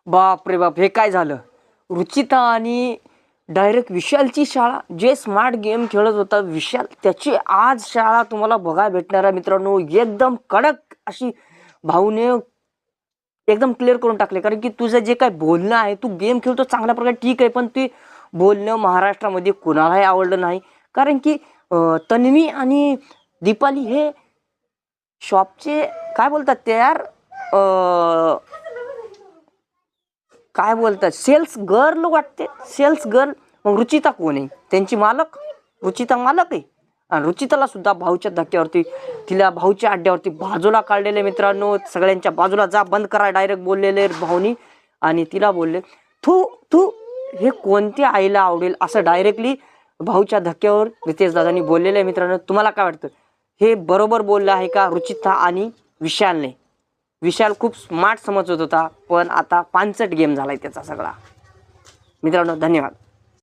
बाप रे बाप, हे काय झालं? रुचिता आणि डायरेक्ट विशालची शाळा, जे स्मार्ट गेम खेळत होता विशाल, त्याची आज शाळा तुम्हाला बघायला भेटणार आहे मित्रांनो. एकदम कडक अशी भाऊने एकदम क्लिअर करून टाकले. कारण की तुझं जे काय बोलणं आहे, तू गेम खेळतो चांगल्या प्रकारे ठीक आहे, पण ते बोलणं महाराष्ट्रामध्ये कोणालाही आवडलं नाही. कारण की तन्वी आणि दीपाली हे शॉपचे काय बोलतात ते यार, काय बोलतात, सेल्स गर्ल वाटते, सेल्स गर्ल. मग रुचिता कोण आहे? त्यांची मालक. रुचिता मालक आहे. आणि रुचिताला सुद्धा भाऊच्या धक्क्यावरती, तिला भाऊच्या अड्ड्यावरती बाजूला काढलेले मित्रांनो. सगळ्यांच्या बाजूला जा, बंद करा, डायरेक्ट बोललेले भाऊनी. आणि तिला बोलले तू तू हे कोणत्या आईला आवडेल, असं डायरेक्टली भाऊच्या धक्क्यावर रितेश दादांनी बोललेलं आहे मित्रांनो. तुम्हाला काय वाटतं, हे बरोबर बोललं आहे का रुचिता आणि विशालने? विशाल खूप स्मार्ट समजत होता, पण आता पांचट गेम झालाय त्याचा सगळा. मित्रांनो धन्यवाद.